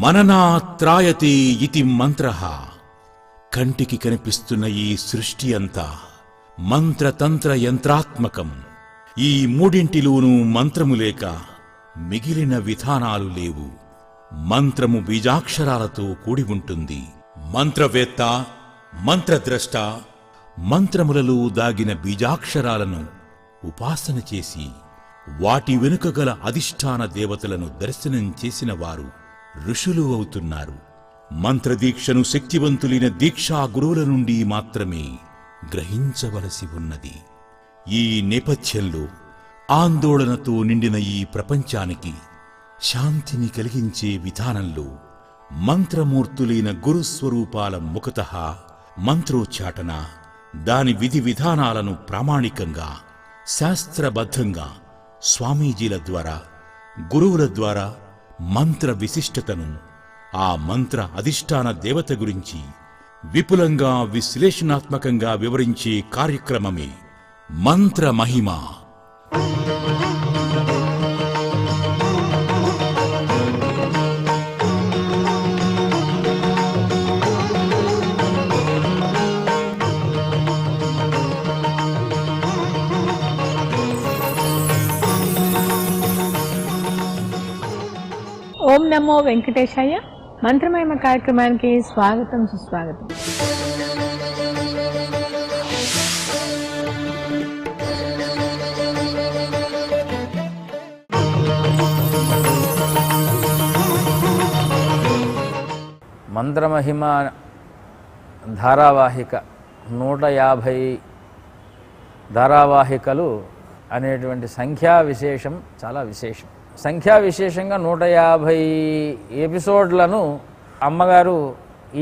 మననాత్రాయతే ఇతి మంత్రః. కంటికి కనిపిస్తున్న ఈ సృష్టి అంతా మంత్రతంత్ర యంత్రాత్మకం. ఈ మూడింటిలోనూ మంత్రము లేక మిగిలిన విధానాలు లేవు. మంత్రము బీజాక్షరాలతో కూడి ఉంటుంది. మంత్రవేత్త, మంత్రద్రష్ట మంత్రములలో దాగిన బీజాక్షరాలను ఉపాసన చేసి వాటి వెనుక గల అధిష్టాన దేవతలను దర్శనం చేసిన వారు ఋషులు అవుతున్నారు. మంత్రదీక్షను శక్తివంతులైన దీక్షా గురువుల నుండి మాత్రమే గ్రహించవలసి ఉన్నది. ఈ నేపథ్యంలో ఆందోళనతో నిండిన ఈ ప్రపంచానికి శాంతిని కలిగించే విధానంలో మంత్రమూర్తులైన గురుస్వరూపాల ముఖతః మంత్రోచ్చాటన, దాని విధి విధానాలను ప్రామాణికంగా శాస్త్రబద్ధంగా స్వామీజీల ద్వారా, గురువుల ద్వారా మంత్ర విశిష్టతను, ఆ మంత్ర అధిష్టాన దేవత గురించి విపులంగా విశ్లేషణాత్మకంగా వివరించే కార్యక్రమమే మంత్ర మహిమ. ఓం నమో వెంకటేశాయ. మంత్రమహిమ కార్యక్రమానికి స్వాగతం, సుస్వాగతం. మంత్రమహిమ ధారావాహిక 150 ధారావాహికలు అనేటువంటి సంఖ్యా విశేషం చాలా విశేషం. సంఖ్యా విశేషంగా 150 ఎపిసోడ్లను అమ్మగారు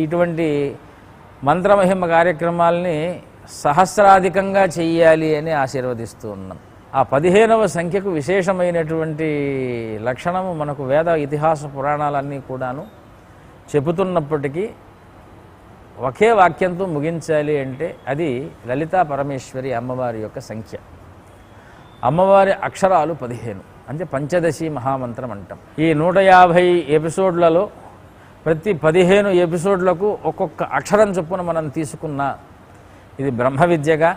ఇటువంటి మంత్రమహిమ కార్యక్రమాల్ని సహస్రాధికంగా చెయ్యాలి అని ఆశీర్వదిస్తూ ఉన్నాం. ఆ 15వ సంఖ్యకు విశేషమైనటువంటి లక్షణము మనకు వేద ఇతిహాస పురాణాలన్నీ కూడాను చెబుతున్నప్పటికీ ఒకే వాక్యంతో ముగించాలి అంటే అది లలితా పరమేశ్వరి అమ్మవారి యొక్క సంఖ్య. అమ్మవారి అక్షరాలు 15, అంటే పంచదశి మహామంత్రం అంటాం. ఈ 150 ఎపిసోడ్లలో ప్రతి 15 ఎపిసోడ్లకు ఒక్కొక్క అక్షరం చొప్పున మనం తీసుకున్నా ఇది బ్రహ్మ విద్యగా,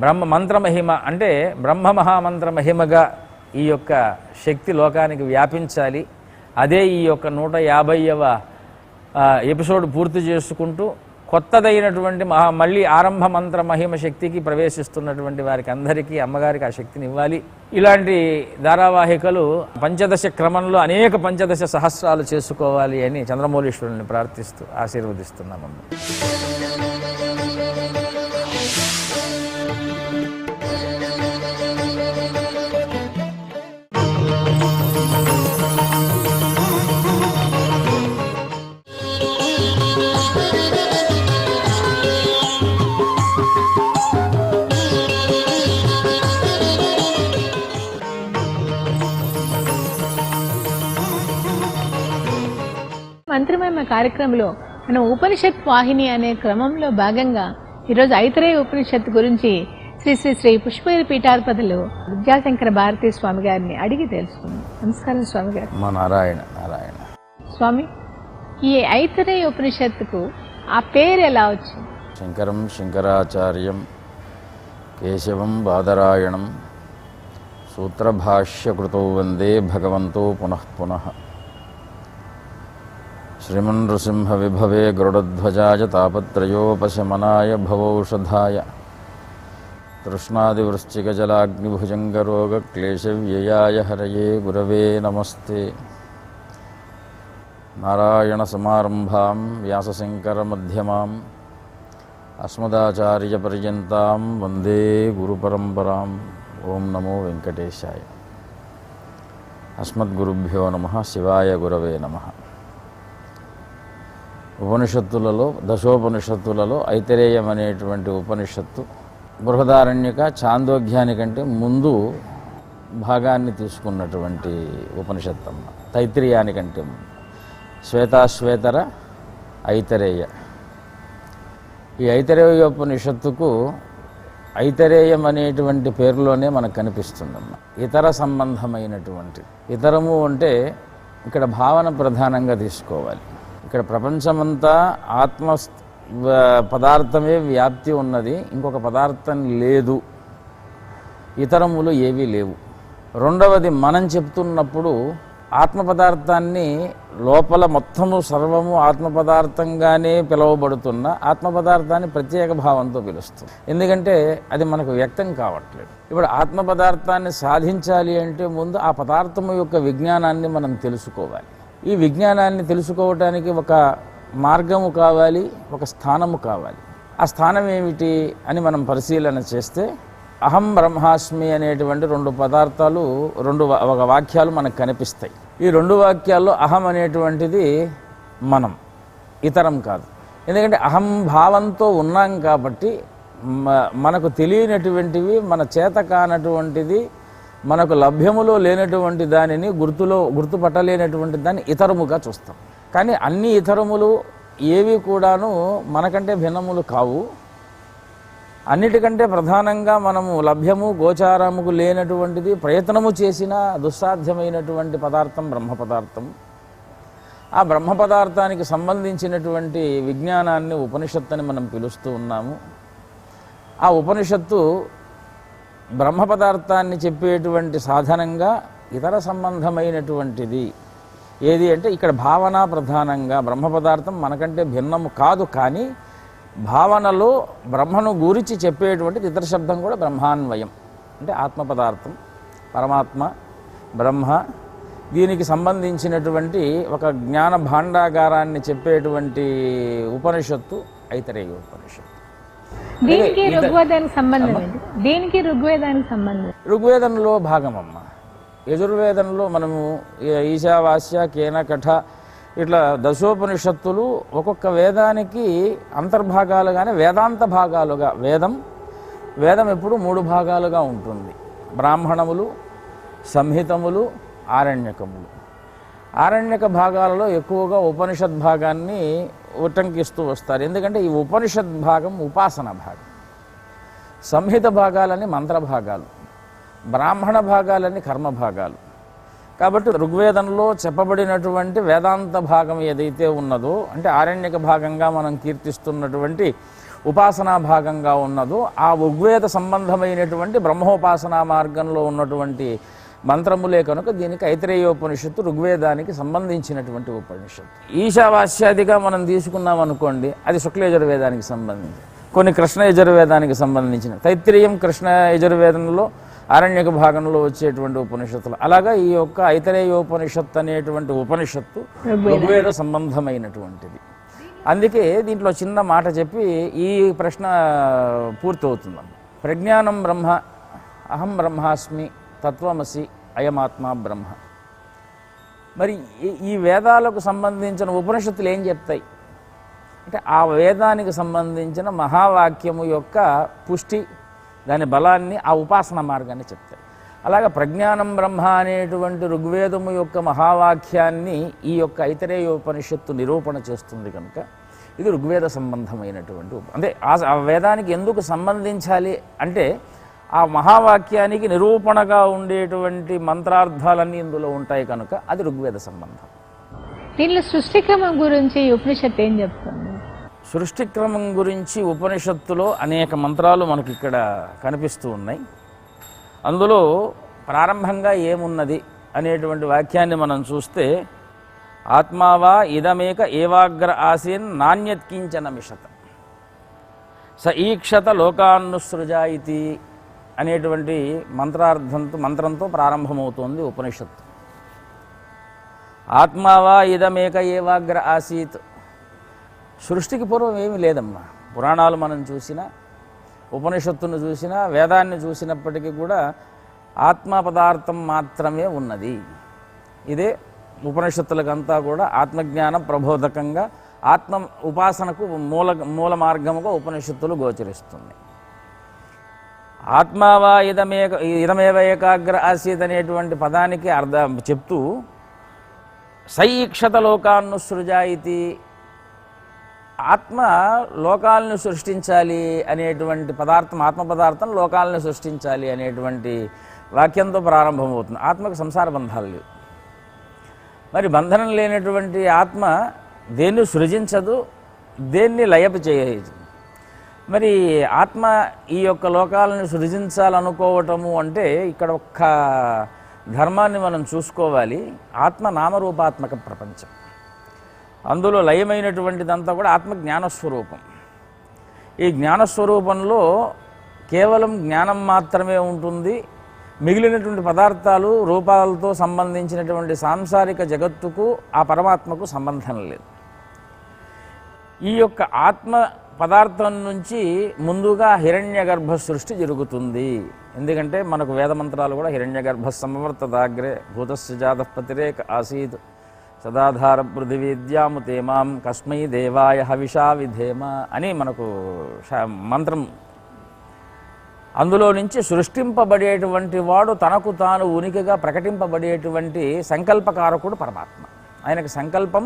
బ్రహ్మ మంత్రమహిమ అంటే బ్రహ్మ మహామంత్ర మహిమగా ఈ యొక్క శక్తి లోకానికి వ్యాపించాలి. అదే ఈ యొక్క 150వ ఎపిసోడ్ పూర్తి చేసుకుంటూ కొత్తదైనటువంటి మళ్ళీ ఆరంభ మంత్ర మహిమ శక్తికి ప్రవేశిస్తున్నటువంటి వారికి అందరికీ అమ్మగారికి ఆ శక్తిని ఇవ్వాలి. ఇలాంటి ధారావాహికలు పంచదశ క్రమంలో అనేక పంచదశ సహస్రాలు చేసుకోవాలి అని చంద్రమౌళీశ్వరుని ప్రార్థిస్తూ ఆశీర్వదిస్తున్నామమ్మ. మంత్రమహిమ కార్యక్రమంలో మనం ఉపనిషత్ వాహిని అనే క్రమంలో భాగంగా ఈరోజు ఐతరేయ ఉపనిషత్తు గురించి శ్రీ శ్రీ శ్రీ పుష్పగిరి పీఠాధిపతులు విద్యాశంకర భారతీ స్వామి గారిని అడిగి తెలుసుకుందాం. నమస్కారం స్వామి గారు. నారాయణ నారాయణ. స్వామి, ఈ ఐతరేయ ఉపనిషత్తుకు ఆ పేరు ఎలా వచ్చింది? శంకరం శంకరాచార్యం కేశవం బాదరాయణం సూత్రభాష్యకృతో వందే భగవంతో పునః పునః. శ్రీమన్ నృసింహ విభవే గరుడధ్వజాయ తాపత్రయోపశమనాయ భవౌషధాయ తృష్ణాదివృశ్చికజలాగ్నిభుజంగరోగక్లేశవ్యయాయ హరయే గురవే నమస్తే. నారాయణసమారంభాం వ్యాసశంకరమధ్యమాం అస్మదాచార్యపర్యంతాం వందే గురుపరంపరాం. ఓం నమో వెంకటేశాయ. అస్మద్గురుభ్యో నమః. శివాయ గురవే నమః. ఉపనిషత్తులలో దశోపనిషత్తులలో ఐతరేయం అనేటువంటి ఉపనిషత్తు బృహదారణ్యక చాందోగ్యానికంటే ముందు భాగాన్ని తీసుకున్నటువంటి ఉపనిషత్తమ్మ. తైత్తిరీయానికంటే ముందు శ్వేతాశ్వేతర ఐతరేయ. ఈ ఐతరేయోపనిషత్తుకు ఐతరేయం అనేటువంటి పేరులోనే మనకు కనిపిస్తుందమ్మ. ఇతర సంబంధమైనటువంటి, ఇతరము అంటే ఇక్కడ భావన ప్రధానంగా తీసుకోవాలి. ఇక్కడ ప్రపంచమంతా ఆత్మ పదార్థమే వ్యాప్తి ఉన్నది, ఇంకొక పదార్థం లేదు, ఇతరములు ఏవీ లేవు. రెండవది, మనం చెప్తున్నప్పుడు ఆత్మ పదార్థాన్ని లోపల మొత్తము సర్వము ఆత్మ పదార్థంగానే పిలువబడుతున్న ఆత్మ పదార్థాన్ని ప్రత్యేక భావంతో పిలుస్తుంది. ఎందుకంటే అది మనకు వ్యక్తం కావట్లేదు. ఇప్పుడు ఆత్మ పదార్థాన్ని సాధించాలి అంటే ముందు ఆ పదార్థము యొక్క విజ్ఞానాన్ని మనం తెలుసుకోవాలి. ఈ విజ్ఞానాన్ని తెలుసుకోవటానికి ఒక మార్గము కావాలి, ఒక స్థానము కావాలి. ఆ స్థానం ఏమిటి అని మనం పరిశీలన చేస్తే అహం బ్రహ్మాస్మి అనేటువంటి రెండు పదార్థాలు, ఒక వాక్యాలు మనకు కనిపిస్తాయి. ఈ రెండు వాక్యాల్లో అహం అనేటువంటిది మనం, ఇతరం కాదు. ఎందుకంటే అహం భావంతో ఉన్నాం కాబట్టి మనకు తెలియనటువంటివి, మన చేత కానటువంటిది, మనకు లభ్యములో లేనటువంటి దానిని గుర్తుపట్టలేనటువంటి దాన్ని ఇతరముగా చూస్తాం. కానీ అన్ని ఇతరములు ఏవి కూడాను మనకంటే భిన్నములు కావు. అన్నిటికంటే ప్రధానంగా మనము లభ్యము గోచారముకు లేనటువంటిది, ప్రయత్నము చేసిన దుస్సాధ్యమైనటువంటి పదార్థం బ్రహ్మ పదార్థం. ఆ బ్రహ్మ పదార్థానికి సంబంధించినటువంటి విజ్ఞానాన్ని ఉపనిషత్తు అని మనం పిలుస్తూ ఉన్నాము. ఆ ఉపనిషత్తు బ్రహ్మ పదార్థాన్ని చెప్పేటువంటి సాధనంగా ఇతర సంబంధమైనటువంటిది ఏది అంటే ఇక్కడ భావన ప్రధానంగా. బ్రహ్మ పదార్థం మనకంటే భిన్నము కాదు, కానీ భావనలో బ్రహ్మను గురించి చెప్పేటువంటిది ఇతర శబ్దం కూడా బ్రహ్మాన్వయం. అంటే ఆత్మ పదార్థం, పరమాత్మ, బ్రహ్మ, దీనికి సంబంధించినటువంటి ఒక జ్ఞాన భాండాగారాన్ని చెప్పేటువంటి ఉపనిషత్తు ఐతరేయ ఉపనిషత్తు. దీనికి ఋగ్వేదానికి సంబంధం ఏంటి? దీనికి ఋగ్వేదానికి సంబంధం ఋగ్వేదంలో భాగమమ్మ. యజుర్వేదంలో మనము ఈశావాస్య, కేన, కఠ ఇట్లా దశోపనిషత్తులు ఒక్కొక్క వేదానికి అంతర్భాగాలుగానే వేదాంత భాగాలుగా. వేదం ఎప్పుడు 3 భాగాలుగా ఉంటుంది: బ్రాహ్మణములు, సంహితములు, ఆరణ్యకములు. ఆరణ్యక భాగాలలో ఎక్కువగా ఉపనిషద్ భాగాన్ని ఉటంకిస్తూ వస్తారు. ఎందుకంటే ఈ ఉపనిషద్ భాగం ఉపాసన భాగం, సంహిత భాగాలని మంత్ర భాగాలు, బ్రాహ్మణ భాగాలని కర్మ భాగాలు. కాబట్టి ఋగ్వేదంలో చెప్పబడినటువంటి వేదాంత భాగం ఏదైతే ఉన్నదో, అంటే ఆరణ్యక భాగంగా మనం కీర్తిస్తున్నటువంటి ఉపాసనా భాగంగా ఉన్నదో, ఆ ఋగ్వేద సంబంధమైనటువంటి బ్రహ్మోపాసనా మార్గంలో ఉన్నటువంటి మంత్రములే కనుక దీనికి ఐతరేయోపనిషత్తు ఋగ్వేదానికి సంబంధించినటువంటి ఉపనిషత్తు. ఈశావాస్యాదిగా మనం తీసుకున్నాం అనుకోండి, అది శుక్ల యజుర్వేదానికి సంబంధించి. కొన్ని కృష్ణ యజుర్వేదానికి సంబంధించిన తైత్తిరీయం కృష్ణ యజుర్వేదంలో ఆరణ్యక భాగంలో వచ్చేటువంటి ఉపనిషత్తులు. అలాగా ఈ యొక్క ఐతరేయోపనిషత్తు అనేటువంటి ఉపనిషత్తు ఋగ్వేద సంబంధమైనటువంటిది. అందుకే దీంట్లో చిన్న మాట చెప్పి ఈ ప్రశ్న పూర్తవుతుందాం. ప్రజ్ఞానం బ్రహ్మ, అహం బ్రహ్మాస్మి, తత్వమసి, అయమాత్మ బ్రహ్మ. మరి ఈ వేదాలకు సంబంధించిన ఉపనిషత్తులు ఏం చెప్తాయి అంటే ఆ వేదానికి సంబంధించిన మహావాక్యము యొక్క పుష్టి, దాని బలాన్ని, ఆ ఉపాసన మార్గాన్ని చెప్తాయి. అలాగే ప్రజ్ఞానం బ్రహ్మ అనేటువంటి ఋగ్వేదము యొక్క మహావాక్యాన్ని ఈ యొక్క ఐతరేయోపనిషత్తు నిరూపణ చేస్తుంది కనుక ఇది ఋగ్వేద సంబంధమైనటువంటి అంటే ఆ వేదానికి ఎందుకు సంబంధించాలి అంటే ఆ మహావాక్యానికి నిరూపణగా ఉండేటువంటి మంత్రార్థాలన్నీ ఇందులో ఉంటాయి కనుక అది ఋగ్వేద సంబంధం. దీనిలో సృష్టిక్రమం గురించి ఉపనిషత్తు ఏం చెప్తుంది? సృష్టిక్రమం గురించి ఉపనిషత్తులో అనేక మంత్రాలు మనకి ఇక్కడ కనిపిస్తూ ఉన్నాయి. అందులో ప్రారంభంగా ఏమున్నది అనేటువంటి వాక్యాన్ని మనం చూస్తే, ఆత్మావా ఇదమేక ఏవాగ్ర ఆసీన్ నాణ్యత్కించన మిషత స ఈక్షత లోకాన్నుసృజా ఇతి అనేటువంటి మంత్రంతో ప్రారంభమవుతోంది ఉపనిషత్తు. ఆత్మావా ఇదమేక ఏవాగ్ర ఆసీత్. సృష్టికి పూర్వం ఏమీ లేదమ్మా. పురాణాలు మనం చూసినా, ఉపనిషత్తును చూసినా, వేదాన్ని చూసినప్పటికీ కూడా ఆత్మ పదార్థం మాత్రమే ఉన్నది. ఇదే ఉపనిషత్తులకంతా కూడా ఆత్మజ్ఞాన ప్రబోధకంగా, ఆత్మ ఉపాసనకు మూల మార్గముగా ఉపనిషత్తులు గోచరిస్తుంది. ఆత్మావా ఇదమేవ ఏకాగ్ర ఆసీత్ అనేటువంటి పదానికి అర్థం చెప్తూ సైక్షత లోకాన్నుసృజా ఇతి, ఆత్మ లోకాలను సృష్టించాలి అనేటువంటి పదార్థం, ఆత్మ పదార్థం లోకాలను సృష్టించాలి అనేటువంటి వాక్యంతో ప్రారంభమవుతుంది. ఆత్మకు సంసార బంధాలు లేవు. మరి బంధనం లేనటువంటి ఆత్మ దేన్ని సృజించదు, దేన్ని లయపు చేయదు. మరి ఆత్మ ఈ యొక్క లోకాలను సృజించాలనుకోవటము అంటే ఇక్కడ ఒక్క ధర్మాన్ని మనం చూసుకోవాలి. ఆత్మ నామరూపాత్మక ప్రపంచం, అందులో లయమైనటువంటిదంతా కూడా ఆత్మ జ్ఞానస్వరూపం. ఈ జ్ఞానస్వరూపంలో కేవలం జ్ఞానం మాత్రమే ఉంటుంది. మిగిలినటువంటి పదార్థాలు రూపాలతో సంబంధించినటువంటి సాంసారిక జగత్తుకు ఆ పరమాత్మకు సంబంధం లేదు. ఈ యొక్క ఆత్మ పదార్థం నుంచి ముందుగా హిరణ్యగర్భ సృష్టి జరుగుతుంది. ఎందుకంటే మనకు వేదమంత్రాలు కూడా హిరణ్యగర్భ సమవర్తదాగ్రే భూతస్య జాతపతిరేక ఆసీత్ సదాధార పృథివీద్యాము తేమాం కస్మై దేవాయ హవిషా విధేమ అని మనకు మంత్రం. అందులో నుంచి సృష్టింపబడేటువంటి వాడు తనకు తాను ఉనికిగా ప్రకటింపబడేటువంటి సంకల్పకారకుడు పరమాత్మ. ఆయనకు సంకల్పం,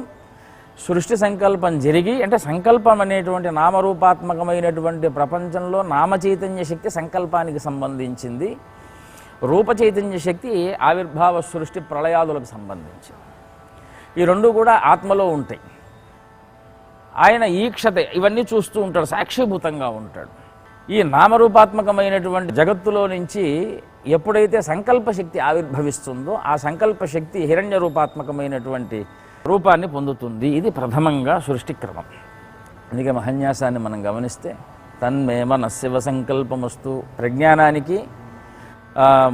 సృష్టి సంకల్పం జరిగి, అంటే సంకల్పం అనేటువంటి నామరూపాత్మకమైనటువంటి ప్రపంచంలో నామచైతన్య శక్తి సంకల్పానికి సంబంధించింది, రూపచైతన్య శక్తి ఆవిర్భావ సృష్టి ప్రళయాదులకు సంబంధించింది. ఈ రెండు కూడా ఆత్మలో ఉంటాయి. ఆయన ఈక్షత ఇవన్నీ చూస్తూ ఉంటాడు, సాక్షిభూతంగా ఉంటాడు. ఈ నామరూపాత్మకమైనటువంటి జగత్తులో నుంచి ఎప్పుడైతే సంకల్ప శక్తి ఆవిర్భవిస్తుందో ఆ సంకల్ప శక్తి హిరణ్య రూపాత్మకమైనటువంటి రూపాన్ని పొందుతుంది. ఇది ప్రథమంగా సృష్టి క్రమం. అందుకే మహన్యాసాన్ని మనం గమనిస్తే తన్మేమ నశివ సంకల్పమస్తు, ప్రజ్ఞానానికి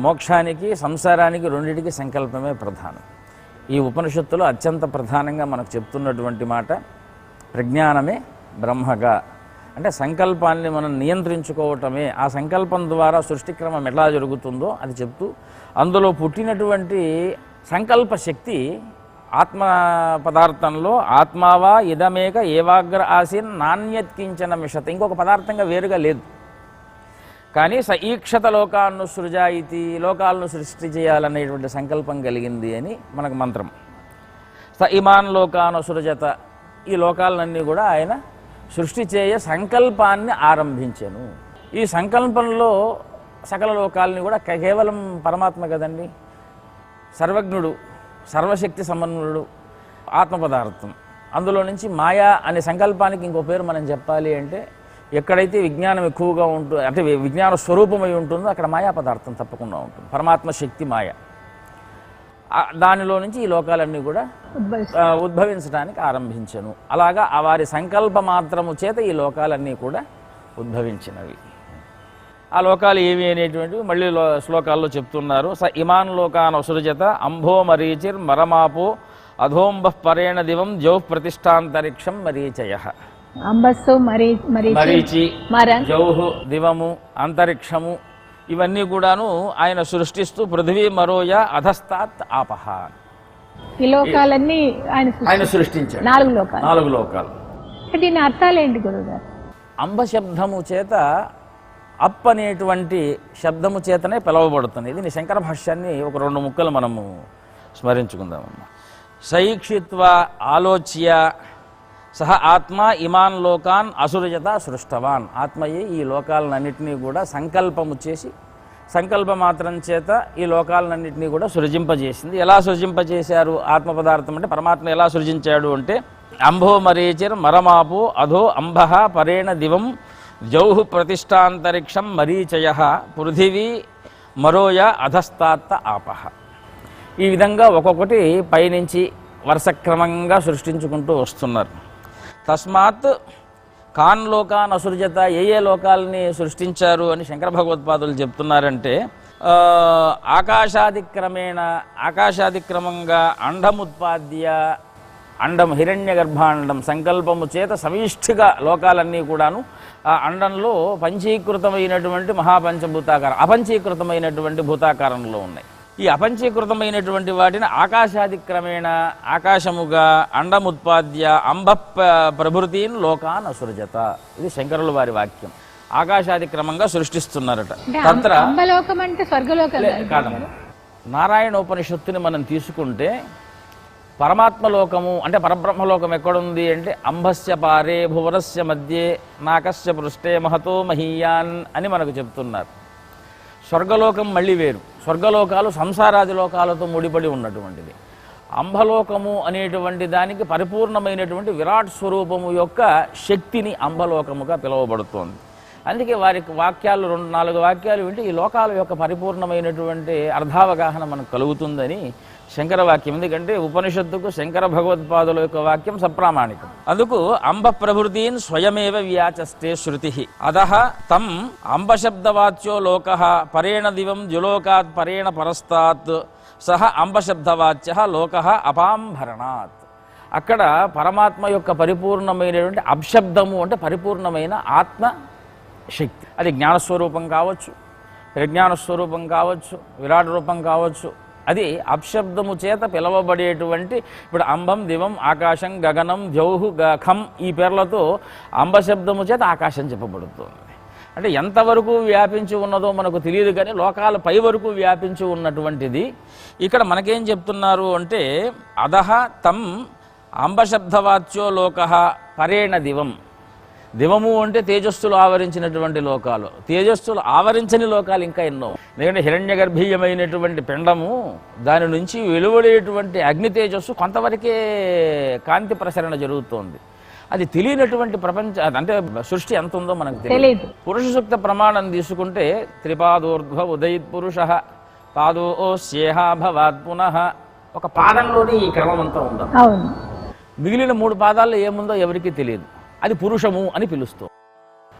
మోక్షానికి సంసారానికి రెండింటికి సంకల్పమే ప్రధానం. ఈ ఉపనిషత్తులో అత్యంత ప్రధానంగా మనకు చెప్తున్నటువంటి మాట ప్రజ్ఞానమే బ్రహ్మగా, అంటే సంకల్పాన్ని మనం నియంత్రించుకోవటమే. ఆ సంకల్పం ద్వారా సృష్టిక్రమం ఎలా జరుగుతుందో అది చెప్తూ అందులో పుట్టినటువంటి సంకల్ప శక్తి ఆత్మ పదార్థంలో ఆత్మావా ఇదమేక ఏవాగ్ర ఆసీన్ నాణ్యత్కించన మిషత, ఇంకొక పదార్థంగా వేరుగా లేదు. కానీ స ఈక్షత లోకాలను సృజాయితీ, లోకాలను సృష్టి చేయాలనేటువంటి సంకల్పం కలిగింది అని మనకు మంత్రం. స ఇమాన్ లోకాను సృజత, ఈ లోకాలన్నీ కూడా ఆయన సృష్టి చేయ సంకల్పాన్ని ఆరంభించాను. ఈ సంకల్పంలో సకల లోకాలని కూడా కేవలం పరమాత్మ కదండి, సర్వజ్ఞుడు, సర్వశక్తి సమన్వయుడు ఆత్మ పదార్థం. అందులో నుంచి మాయా అనే సంకల్పానికి ఇంకో పేరు మనం చెప్పాలి అంటే ఎక్కడైతే విజ్ఞానం ఎక్కువగా ఉంటుంది, అంటే విజ్ఞాన స్వరూపమై ఉంటుందో అక్కడ మాయా పదార్థం తప్పకుండా ఉంటుంది. పరమాత్మ శక్తి మాయ, దానిలో నుంచి ఈ లోకాలన్నీ కూడా ఉద్భవించడానికి ఆరంభించను. అలాగా వారి సంకల్ప మాత్రము చేత ఈ లోకాలన్నీ కూడా ఉద్భవించినవి. ఆ లోకాలు ఏవి అనేటువంటివి మళ్ళీ శ్లోకాల్లో చెప్తున్నారు. స ఇమాన్ లోకాన్ అసురజత అంభో మరీచిర్ మరమాపో అధోంబ పరేణ దివం జౌ ప్రతిష్టాంతరిక్షం మరీచయ. అంబస్సు మరీచి, జౌహు దివము, అంతరిక్షము ఇవన్నీ కూడాను ఆయన సృష్టిస్తూ పృథివీ మరోయ అధస్తాత్ ఆపహ, ఈ లోకాలన్నీ ఆయన సృష్టించాడు. 4 లోకాలు. దీని అర్థాలు ఏంటి గురువుగారు? అంబ శబ్దము చేత అప్ అనేటువంటి శబ్దము చేతనే పిలవబడుతుంది. ఇది శంకర భాష్యాన్ని ఒక 2 ముక్కలు మనము స్మరించుకుందామమ్మా. సైక్షిత్వ ఆలోచ్య సహ ఆత్మ ఇమాన్ లోకాన్ అసురజత సృష్టవాన్, ఆత్మయే ఈ లోకాలన్నింటినీ కూడా సంకల్పము చేసి సంకల్ప మాత్రం చేత ఈ లోకాలన్నింటినీ కూడా సృజింపజేసింది. ఎలా సృజింపజేశారు ఆత్మ పదార్థం అంటే, పరమాత్మ ఎలా సృజించాడు అంటే అంభో మరీచిర్ మరమాపు అధో అంబః పరేణ దివం జౌహు ప్రతిష్టాంతరిక్షం మరీచయ పృథివీ మరోయ అధస్తాత్త ఆపహ. ఈ విధంగా ఒక్కొక్కటి పైనుంచి వరుసక్రమంగా సృష్టించుకుంటూ వస్తున్నారు. తస్మాత్ కాన్ లోకాన్ అసృజత, ఏ లోకాలని సృష్టించారు అని శంకర భగవత్పాదులు చెప్తున్నారంటే, ఆకాశాదిక్రమేణ, ఆకాశాదిక్రమంగా అండముత్పాద్య, అండం హిరణ్య గర్భాండం సంకల్పము చేత సమిష్టిగా లోకాలన్నీ కూడాను ఆ అండంలో పంచీకృతమైనటువంటి మహాపంచభూతాకారం, అపంచీకృతమైనటువంటి భూతాకారంలో ఉన్నాయి. ఈ అపంచీకృతమైనటువంటి వాటిని ఆకాశాదిక్రమేణ, ఆకాశముగా అండముత్పాద్య అంబ ప్రభృతీన్ లోకాన్ అసృజత. ఇది శంకరుల వారి వాక్యం. ఆకాశాదిక్రమంగా సృష్టిస్తున్నారట. తంత్ర కాదమ్మ, నారాయణోపనిషత్తుని మనం తీసుకుంటే పరమాత్మలోకము అంటే పరబ్రహ్మలోకం ఎక్కడుంది అంటే అంబస్య పారే భువనస్య మధ్యే నాకస్య పృష్ఠే మహతో మహీయాన్ అని మనకు చెప్తున్నారు. స్వర్గలోకం మళ్ళీ వేరు. స్వర్గలోకాలు సంసారాది లోకాలతో ముడిపడి ఉన్నటువంటిది. అంబలోకము అనేటువంటి దానికి పరిపూర్ణమైనటువంటి విరాట్ స్వరూపము యొక్క శక్తిని అంబలోకముగా పిలువబడుతోంది. అందుకే వారి వాక్యాలు 2-4 వాక్యాలు వింటే ఈ లోకాల యొక్క పరిపూర్ణమైనటువంటి అర్థావగాహన మనకు కలుగుతుందని శంకర వాక్యం. ఎందుకంటే ఉపనిషత్తుకు శంకర భగవత్పాదుల యొక్క వాక్యం సప్రామాణికం. అందుకు అంబ ప్రభృతీన్ స్వయమేవ వ్యాచస్తే శృతి అదహ తం అంబశబ్దవాచ్యో లోకః పరేణ దివం ద్యులోకాత్ పరేణ పరస్తాత్ సహ అంబశబ్దవాచ్య లోకః అపాంభరణాత్. అక్కడ పరమాత్మ యొక్క పరిపూర్ణమైనటువంటి అబ్శబ్దము అంటే పరిపూర్ణమైన ఆత్మ శక్తి. అది జ్ఞానస్వరూపం కావచ్చు, ప్రజ్ఞానస్వరూపం కావచ్చు, విరాట్ రూపం కావచ్చు. అది అప్శబ్దము చేత పిలవబడేటువంటి ఇప్పుడు అంబం, దివం, ఆకాశం, గగనం, ద్యౌహు, ఖం ఈ పేర్లతో అంబశబ్దము చేత ఆకాశం చెప్పబడుతుంది. అంటే ఎంతవరకు వ్యాపించి ఉన్నదో మనకు తెలియదు, కానీ లోకాల పై వరకు వ్యాపించి ఉన్నటువంటిది. ఇక్కడ మనకేం చెప్తున్నారు అంటే అదహ తం అంబశబ్దవాచ్యో లోకః పరేణ దివం. దివము అంటే తేజస్సులు ఆవరించినటువంటి లోకాలు, తేజస్సులు ఆవరించని లోకాలు ఇంకా ఎన్నో. ఎందుకంటే హిరణ్య గర్భీయమైనటువంటి పిండము, దాని నుంచి వెలువడేటువంటి అగ్ని తేజస్సు కొంతవరకే కాంతి ప్రసరణ జరుగుతోంది. అది తెలియనటువంటి ప్రపంచం అంటే సృష్టి ఎంత ఉందో మనకు తెలియదు. పురుష సూక్త ప్రమాణం తీసుకుంటే త్రిపాదోర్ధ్వ ఉదయిత్ పురుష పాదో స్యేహా భవాత్ పునః. ఒక పాదంలోనే ఈ క్రమం అంతా ఉందా, మిగిలిన 3 పాదాల్లో ఏముందో ఎవరికీ తెలియదు. అది పురుషము అని పిలుస్తూ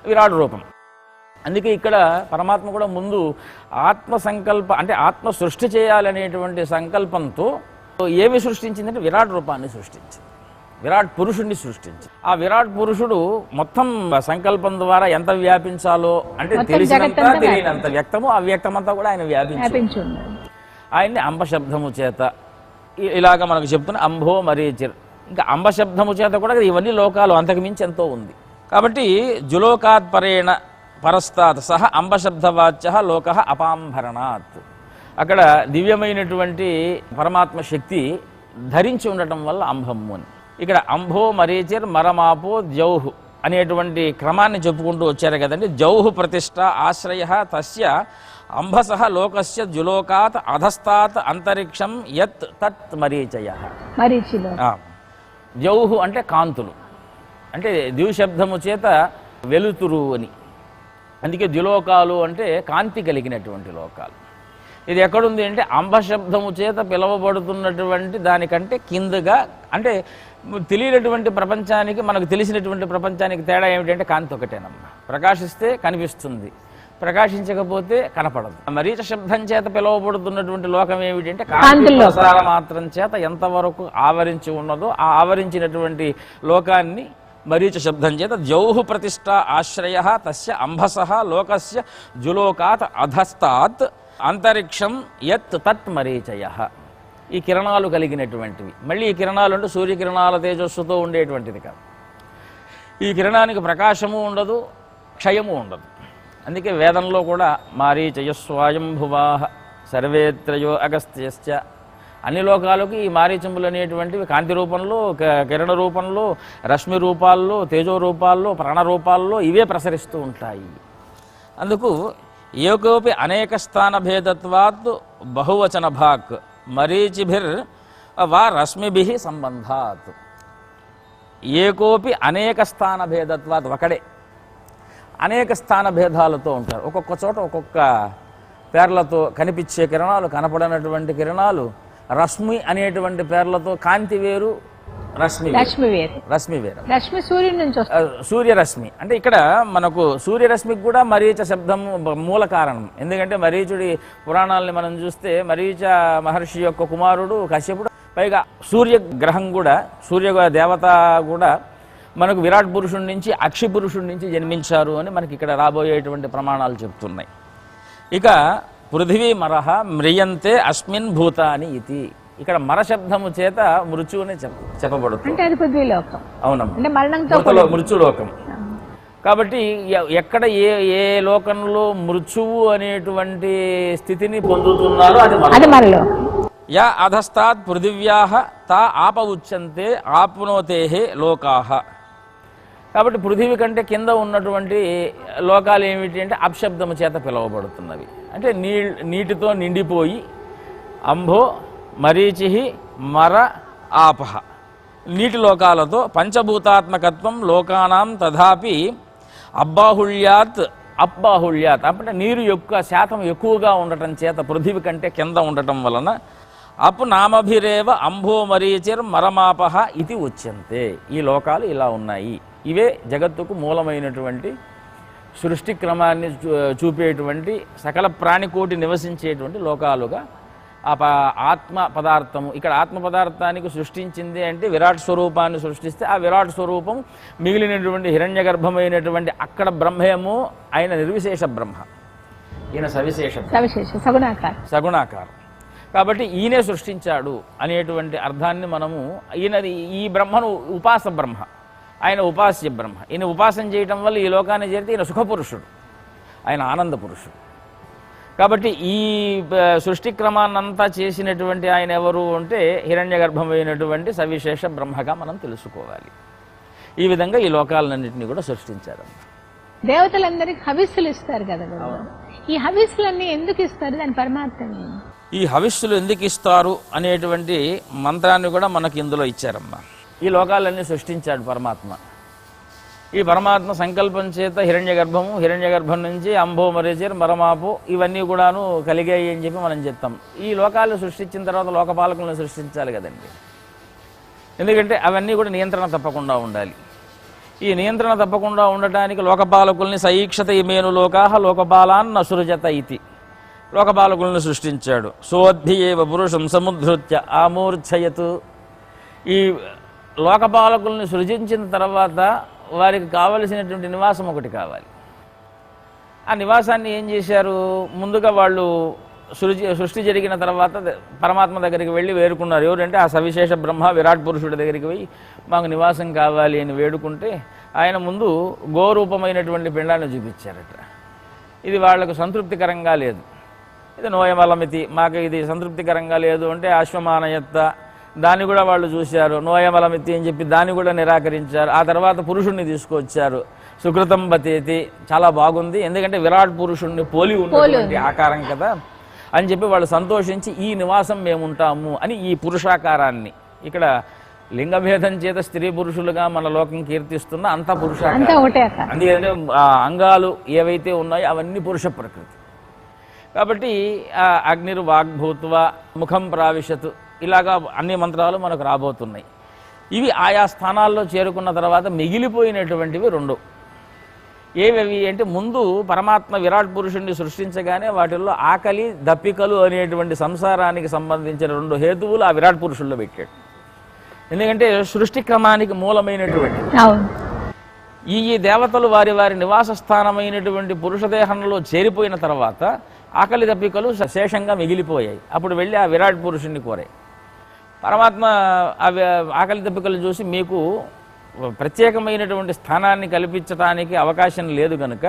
విరాట్ రూపం. అందుకే ఇక్కడ పరమాత్మ కూడా ముందు ఆత్మ సంకల్ప అంటే ఆత్మ సృష్టి చేయాలనేటువంటి సంకల్పంతో ఏమి సృష్టించిందంటే విరాట్ రూపాన్ని సృష్టించింది, విరాట్ పురుషుణ్ణి సృష్టించింది. ఆ విరాట్ పురుషుడు మొత్తం సంకల్పం ద్వారా ఎంత వ్యాపించాలో అంటే తెలిసినంత తెలియనంత వ్యక్తము అవ్యక్తమంతా కూడా ఆయన వ్యాపించి ఆయన్ని అంబశబ్దము చేత ఇలాగ మనకు చెప్తున్న అంబో మరీచిర్. ఇంకా అంబశబ్దము చేత కూడా ఇవన్నీ లోకాలు అంతకుమించి ఎంతో ఉంది. కాబట్టి జులోకాత్ పరేణ పరస్తాత్ సహ అంబశబ్దవాచ్య లోకః అపాంభరణాత్. అక్కడ దివ్యమైనటువంటి పరమాత్మ శక్తి ధరించి ఉండటం వల్ల అంబము అని. ఇక్కడ అంబో మరీచిర్ మరమాపో ద్యౌహు అనేటువంటి క్రమాన్ని చెప్పుకుంటూ వచ్చారు కదండి. జౌహు ప్రతిష్ట ఆశ్రయ తస్య అంబసః లోకస్య జులోకాత్ అధస్తాత్ అంతరిక్షం యత్ తత్ మరీచయః. ద్యౌహు అంటే కాంతులు, అంటే ద్విశబ్దము చేత వెలుతురు అని. అందుకే ద్యులోకాలు అంటే కాంతి కలిగినటువంటి లోకాలు. ఇది ఎక్కడుంది అంటే అంబశబ్దము చేత పిలువబడుతున్నటువంటి దానికంటే కిందగా, అంటే తెలియనటువంటి ప్రపంచానికి మనకు తెలిసినటువంటి ప్రపంచానికి తేడా ఏమిటంటే కాంతి ఒకటేనమ్మా. ప్రకాశిస్తే కనిపిస్తుంది, ప్రకాశించకపోతే కనపడదు. మరీచ శబ్దం చేత పిలువబడుతున్నటువంటి లోకం ఏమిటంటే కాంతి ప్రసార మాత్రం చేత ఎంతవరకు ఆవరించి ఉన్నదో ఆ ఆవరించినటువంటి లోకాన్ని మరీచ శబ్దం చేత జౌహు ప్రతిష్ట ఆశ్రయ తస్య అంబసః లోకస్య జులోకాత్ అధస్తాత్ అంతరిక్షం యత్ తత్ మరీచయః. ఈ కిరణాలు కలిగినటువంటివి. మళ్ళీ ఈ కిరణాలు అంటే సూర్యకిరణాల తేజస్సుతో ఉండేటువంటిది కాదు. ఈ కిరణానికి ప్రకాశము ఉండదు, క్షయము ఉండదు. అందుకే వేదంలో కూడా మారీచయస్వాయంభువాహ సర్వేత్రయో అగస్త్యశ్చ. అన్ని లోకాలకు ఈ మారీచములు అనేటువంటివి కాంతి రూపంలో, కిరణ రూపంలో, రశ్మి రూపాల్లో, తేజో రూపాల్లో, ప్రాణ రూపాల్లో ఇవే ప్రసరిస్తూ ఉంటాయి. అందుకు ఏకోపి అనేక స్థాన భేదత్వాత్ బహువచన భాక్ మరీచిభిర్ వా రశ్మిభిః సంబంధాత్. ఏకోపి అనేక స్థాన భేదత్వాత్, ఒకడే అనేక స్థాన భేదాలతో ఉంటారు. ఒక్కొక్క చోట ఒక్కొక్క పేర్లతో కనిపించే కిరణాలు, కనపడనటువంటి కిరణాలు, రశ్మి అనేటువంటి పేర్లతో కాంతి వేరు, రశ్మి వేరు. రశ్మి సూర్యుడి నుంచి సూర్యరశ్మి. అంటే ఇక్కడ మనకు సూర్యరశ్మికి కూడా మరీచ శబ్దం మూల కారణం. ఎందుకంటే మరీచుడి పురాణాలని మనం చూస్తే మరీచ మహర్షి యొక్క కుమారుడు కశ్యపుడు, పైగా సూర్యగ్రహం కూడా, సూర్య దేవత కూడా మనకు విరాట్ పురుషుడి నుంచి అక్షి పురుషుడి నుంచి జన్మించారు అని మనకి ఇక్కడ రాబోయేటువంటి ప్రమాణాలు చెప్తున్నాయి. ఇక పృథివీ మరహ మ్రియంతే అస్మిన్ భూతాని ఇది. ఇక్కడ మరశబ్దము చేత మృత్యువుని చెప్పబడుతుంది. అవునమ్మా, మృత్యులోకం. కాబట్టి ఎక్కడ ఏ లోకంలో మృత్యువు అనేటువంటి స్థితిని పొందుతున్నారో అది మనలో. యా అధస్తాత్ పృథివ్యాః తా ఆప ఉచ్యంతే ఆప్నోతేహే లోకాః. కాబట్టి పృథివీ కంటే కింద ఉన్నటువంటి లోకాలు ఏమిటి అంటే అప్శబ్దము చేత పిలువబడుతున్నవి. అంటే నీటితో నిండిపోయి అంబో మరీచి మర ఆపహ. నీటి లోకాలతో పంచభూతాత్మకత్వం లోకానాం తథాపి అబ్బాహుళ్యాత్ అబ్బాహుళ్యాత్ అంటే నీరు యొక్క శాతం ఎక్కువగా ఉండటం చేత పృథివి కంటే కింద ఉండటం వలన అప్ నామభిరేవ అంభో మరీచిర్ మరమాపహ ఇది ఉచ్యంతే. ఈ లోకాలు ఇలా ఉన్నాయి. ఇవే జగత్తుకు మూలమైనటువంటి సృష్టి క్రమాన్ని చూపేటువంటి సకల ప్రాణికోటి నివసించేటువంటి లోకాలుగా ఆత్మ పదార్థము. ఇక్కడ ఆత్మ పదార్థానికి సృష్టించింది అంటే విరాట్ స్వరూపాన్ని సృష్టిస్తే ఆ విరాట్ స్వరూపం మిగిలినటువంటి హిరణ్య గర్భమైనటువంటి అక్కడ బ్రహ్మేమో ఆయన నిర్విశేష బ్రహ్మ, ఈయన సవిశేష సగుణాకారం. కాబట్టి ఈయనే సృష్టించాడు అనేటువంటి అర్థాన్ని మనము ఈ బ్రహ్మను ఉపాస బ్రహ్మ, ఆయన ఉపాస్య బ్రహ్మ. ఈయన ఉపాసన చేయటం వల్ల ఈ లోకాన్ని చేరితే ఈయన సుఖపురుషుడు, ఆయన ఆనంద పురుషుడు. కాబట్టి ఈ సృష్టి క్రమాన్నంతా చేసినటువంటి ఆయన ఎవరు అంటే హిరణ్య గర్భమైనటువంటి సవిశేష బ్రహ్మగా మనం తెలుసుకోవాలి. ఈ విధంగా ఈ లోకాలన్నింటినీ కూడా సృష్టించారు. దేవతలందరికీ హవిస్సులు ఇస్తారు కదా, ఈ హవిస్సులన్నీ ఎందుకు ఇస్తారు, దాని పరమార్థం? ఈ హవిస్సులు ఎందుకు ఇస్తారు అనేటువంటి మంత్రాన్ని కూడా మనకి ఇందులో ఇచ్చారమ్మా. ఈ లోకాలన్నీ సృష్టించాడు పరమాత్మ. ఈ పరమాత్మ సంకల్పం చేత హిరణ్య గర్భం నుంచి అంభో మరీచిర్ మరమాపు ఇవన్నీ కూడాను కలిగాయి అని చెప్పి మనం చెప్తాం. ఈ లోకాలు సృష్టించిన తర్వాత లోకపాలకులను సృష్టించాలి కదండి. ఎందుకంటే అవన్నీ కూడా నియంత్రణ తప్పకుండా ఉండాలి. ఈ నియంత్రణ తప్పకుండా ఉండటానికి లోకపాలకుల్ని సైక్షత ఇమేను లోకాహ లోకపాలాన్ నసురజత ఇతి, లోకపాలకులను సృష్టించాడు. సోధ్యేవ పురుషం సముద్ధృత్య ఆమూర్ఛయతు. ఈ లోకపాలకుల్ని సృజించిన తర్వాత వారికి కావలసినటువంటి నివాసం ఒకటి కావాలి. ఆ నివాసాన్ని ఏం చేశారు, ముందుగా వాళ్ళు సృష్టి జరిగిన తర్వాత పరమాత్మ దగ్గరికి వెళ్ళి వేడుకున్నారు. ఎవరంటే ఆ సవిశేష బ్రహ్మ విరాట్ పురుషుడి దగ్గరికి పోయి మాకు నివాసం కావాలి అని వేడుకుంటే ఆయన ముందు గోరూపమైనటువంటి పిండాన్ని చూపించారట. ఇది వాళ్లకు సంతృప్తికరంగా లేదు. ఇది నోయమలమితి, మాకు ఇది సంతృప్తికరంగా లేదు అంటే అశ్వమానయత్త, దాన్ని కూడా వాళ్ళు చూశారు. నోయమలమితి అని చెప్పి దాన్ని కూడా నిరాకరించారు. ఆ తర్వాత పురుషుణ్ణి తీసుకొచ్చారు. సుకృతం బతేతి, చాలా బాగుంది ఎందుకంటే విరాట్ పురుషుణ్ణి పోలి ఉన్నటువంటి ఆకారం కదా అని చెప్పి వాళ్ళు సంతోషించి ఈ నివాసం మేముంటాము అని ఈ పురుషాకారాన్ని, ఇక్కడ లింగభేదం చేత స్త్రీ పురుషులుగా మన లోకం కీర్తిస్తున్న అంత పురుషాకారం. అందుకంటే అంగాలు ఏవైతే ఉన్నాయో అవన్నీ పురుష ప్రకృతి. కాబట్టి అగ్నిర్వాగ్భూత్వ ముఖం ప్రావిశత్ ఇలాగా అన్ని మంత్రాలు మనకు రాబోతున్నాయి. ఇవి ఆయా స్థానాల్లో చేరుకున్న తర్వాత మిగిలిపోయినటువంటివి రెండు. ఏవి అంటే ముందు పరమాత్మ విరాట్ పురుషుణ్ణి సృష్టించగానే వాటిల్లో ఆకలి దప్పికలు అనేటువంటి సంసారానికి సంబంధించిన రెండు హేతువులు ఆ విరాట్ పురుషుల్లో పెట్టాడు. ఎందుకంటే సృష్టి క్రమానికి మూలమైనటువంటి ఈ దేవతలు వారి వారి నివాస స్థానమైనటువంటి పురుషదేహంలో చేరిపోయిన తర్వాత ఆకలి దప్పికలు శేషంగా మిగిలిపోయాయి. అప్పుడు వెళ్ళి ఆ విరాట్ పురుషుణ్ణి కోరాయి. పరమాత్మ ఆకలి దప్పికలు చూసి మీకు ప్రత్యేకమైనటువంటి స్థానాన్ని కల్పించడానికి అవకాశం లేదు కనుక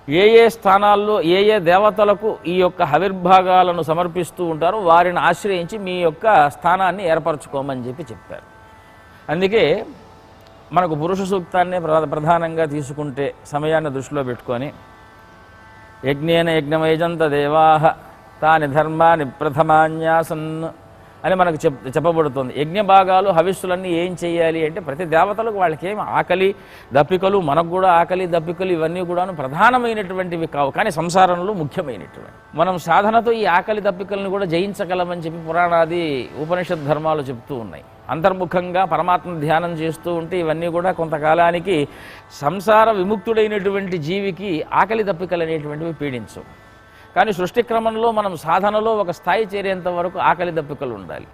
ఏ ఏ స్థానాల్లో ఏ ఏ దేవతలకు ఈ యొక్క హవిర్భాగాలను సమర్పిస్తూ ఉంటారో వారిని ఆశ్రయించి మీ యొక్క స్థానాన్ని ఏర్పరచుకోమని చెప్పి చెప్పారు. అందుకే మనకు పురుష సూక్తాన్ని ప్రధానంగా తీసుకుంటే సమయాన్ని దృష్టిలో పెట్టుకొని యజ్ఞేన యజ్ఞమయజంత దేవాహ తాని ధర్మాని ప్రథమాన్యాసన్ అని మనకు చెప్పబడుతుంది. యజ్ఞ భాగాలు హవిస్సులన్నీ ఏం చేయాలి అంటే ప్రతి దేవతలకు వాళ్ళకి ఏమి ఆకలి దప్పికలు, మనకు కూడా ఆకలి దప్పికలు ఇవన్నీ కూడాను ప్రధానమైనటువంటివి కావు, కానీ సంసారంలో ముఖ్యమైనటువంటి. మనం సాధనతో ఈ ఆకలి దప్పికలను కూడా జయించగలమని చెప్పి పురాణాది ఉపనిషత్ ధర్మాలు చెప్తూ ఉన్నాయి. అంతర్ముఖంగా పరమాత్మ ధ్యానం చేస్తూ ఉంటే ఇవన్నీ కూడా కొంతకాలానికి సంసార విముక్తుడైనటువంటి జీవికి ఆకలి దప్పికలు అనేటువంటివి పీడించవు. కానీ సృష్టి క్రమంలో మనం సాధనలో ఒక స్థాయి చేరేంత వరకు ఆకలి దప్పికలు ఉండాలి.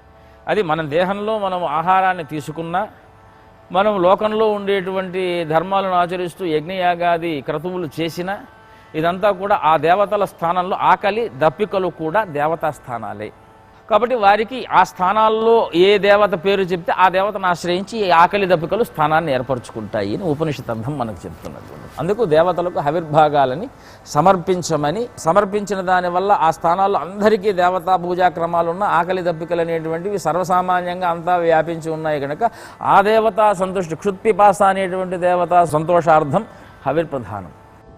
అది మన దేహంలో మనం ఆహారాన్ని తీసుకున్నా, మనం లోకంలో ఉండేటువంటి ధర్మాలను ఆచరిస్తూ యజ్ఞయాగాది క్రతువులు చేసినా ఇదంతా కూడా ఆ దేవతల స్థానంలో ఆకలి దప్పికలు కూడా దేవతా స్థానాలే. కాబట్టి వారికి ఆ స్థానాల్లో ఏ దేవత పేరు చెప్తే ఆ దేవతను ఆశ్రయించి ఈ ఆకలి దప్పికలు స్థానాన్ని ఏర్పరచుకుంటాయి అని ఉపనిషత్ అర్థం మనకు చెప్తున్నది. అందుకు దేవతలకు హవిర్భాగాలని సమర్పించమని, సమర్పించిన దానివల్ల ఆ స్థానాల్లో అందరికీ దేవతా పూజాక్రమాలు ఉన్న ఆకలి దప్పికలు అనేటువంటివి సర్వసామాన్యంగా అంతా వ్యాపించి ఉన్నాయి కనుక ఆ దేవతా సంతుష్టి క్షుత్పిపాస అనేటువంటి దేవతా సంతోషార్థం హవిర్ప్రధానం.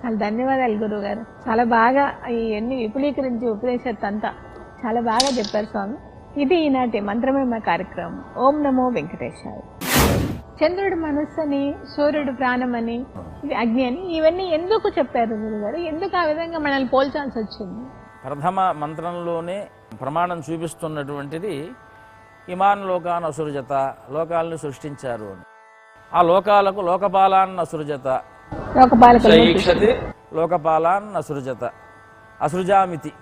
చాలా ధన్యవాదాలు గురువు గారు. చాలా బాగా ఈ ఎన్ని విపులీకరించి ఉపదేశత్ అంతా చాలా బాగా చెప్పారు స్వామి. ఇది ఈనాటి మంత్రమేమ కార్యక్రమం. ఓం నమో వెంకటేశాయ. చంద్రుడు మనస్సని, సూర్యుడు ప్రాణమని, ఇది అగ్ని అని, ఇవన్నీ ఎందుకు చెప్పారు గురుగారు? ఎందుకు ఆ విధంగా మనల్ని పోల్చాల్సి వచ్చింది? ప్రథమ మంత్రంలోనే ప్రమాణం చూపిస్తున్నటువంటిది ఇమాన్ లోకాన్ అసృజత, లోకాలను సృష్టించారు అని. ఆ లోకాలకు లోకపాలాన్ అసృజత, ఈక్షతి లోకపాలాన్ అసృజత, అసృజామితి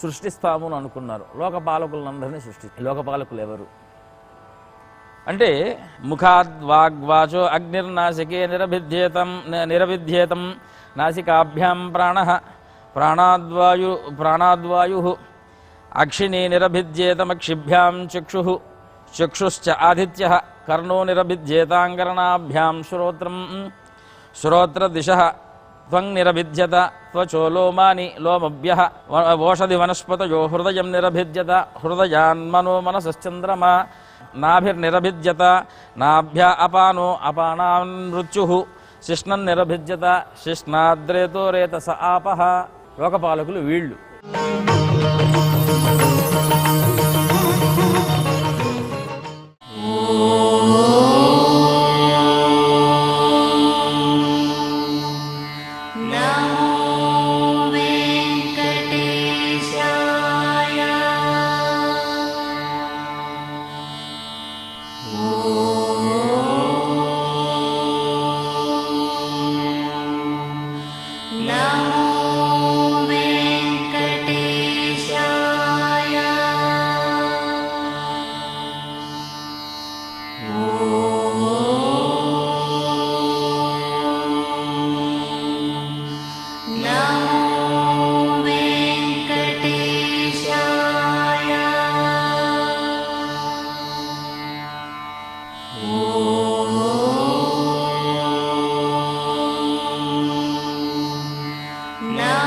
సృష్టిస్తాము అని అనుకున్నారు. లోకపాలకులందరినీ లోకపాలకులు ఎవరు అంటే ముఖాద్వాగ్వాచో అగ్నిర్నాసికే నిరభిధ్యేతం నాసికాభ్యాం ప్రాణాద్వాయు అక్షిణీ నిరభిధ్యేతమక్షిభ్యాం చక్షుశ్చ ఆదిత్యః కర్ణో నిరభిధ్యేతాంగరణాభ్యాం శ్రోత్రదిశః త్వం నిరభిధ్యత త్వచో లోమాని లోమభ్యః ఓషధి వనస్పతయో హృదయం నిరభిధ్యత హృదయాన్మనో మనసశ్చంద్రమా నాభిర్నిరభిధ్యత నాభ్య అపానో అపానాన్ మృత్యుః శిష్ణం నిరభిధ్యత శిష్ణాద్రేతో రేతస ఆపః. లోకపాలకులు వీళ్ళు. No.